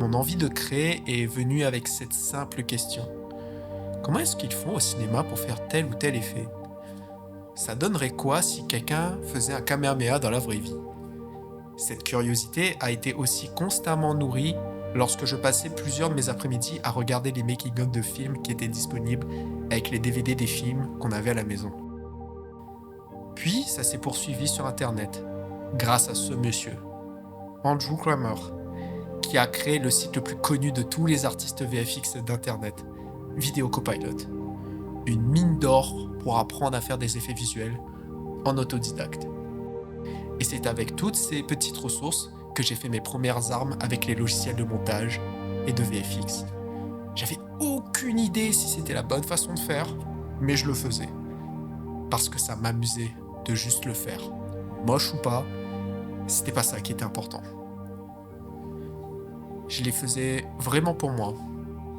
Mon envie de créer est venue avec cette simple question. Comment est-ce qu'ils font au cinéma pour faire tel ou tel effet? Ça donnerait quoi si quelqu'un faisait un Kamehameha dans la vraie vie? Cette curiosité a été aussi constamment nourrie lorsque je passais plusieurs de mes après-midi à regarder les making-of de films qui étaient disponibles avec les DVD des films qu'on avait à la maison. Puis ça s'est poursuivi sur Internet, grâce à ce monsieur, Andrew Kramer, qui a créé le site le plus connu de tous les artistes VFX d'Internet, Video Copilot, une mine d'or pour apprendre à faire des effets visuels en autodidacte. Et c'est avec toutes ces petites ressources que j'ai fait mes premières armes avec les logiciels de montage et de VFX. J'avais aucune idée si c'était la bonne façon de faire, mais je le faisais. Parce que ça m'amusait de juste le faire. Moche ou pas, c'était pas ça qui était important. Je les faisais vraiment pour moi,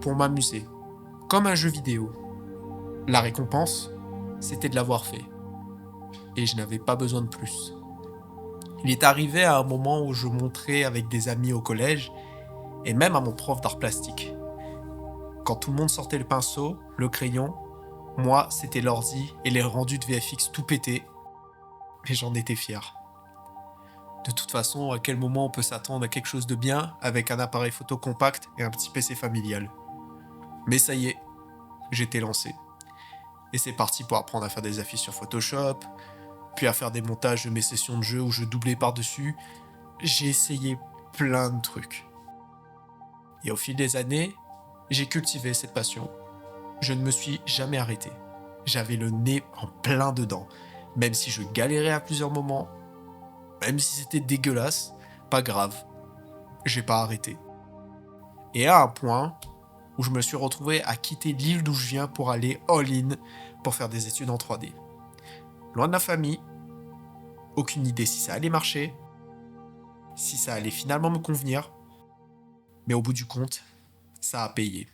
pour m'amuser, comme un jeu vidéo. La récompense, c'était de l'avoir fait. Et je n'avais pas besoin de plus. Il est arrivé à un moment où je montrais avec des amis au collège, et même à mon prof d'art plastique. Quand tout le monde sortait le pinceau, le crayon, moi, c'était l'ordi et les rendus de VFX tout pétés, et j'en étais fier. De toute façon, à quel moment on peut s'attendre à quelque chose de bien avec un appareil photo compact et un petit PC familial? Mais ça y est, j'étais lancé. Et c'est parti pour apprendre à faire des affiches sur Photoshop, puis à faire des montages de mes sessions de jeu où je doublais par-dessus. J'ai essayé plein de trucs. Et au fil des années, j'ai cultivé cette passion. Je ne me suis jamais arrêté. J'avais le nez en plein dedans. Même si je galérais à plusieurs moments, même si c'était dégueulasse, pas grave. J'ai pas arrêté. Et à un point où je me suis retrouvé à quitter l'île d'où je viens pour aller all-in pour faire des études en 3D. Loin de la famille, aucune idée si ça allait marcher, si ça allait finalement me convenir, mais au bout du compte, ça a payé.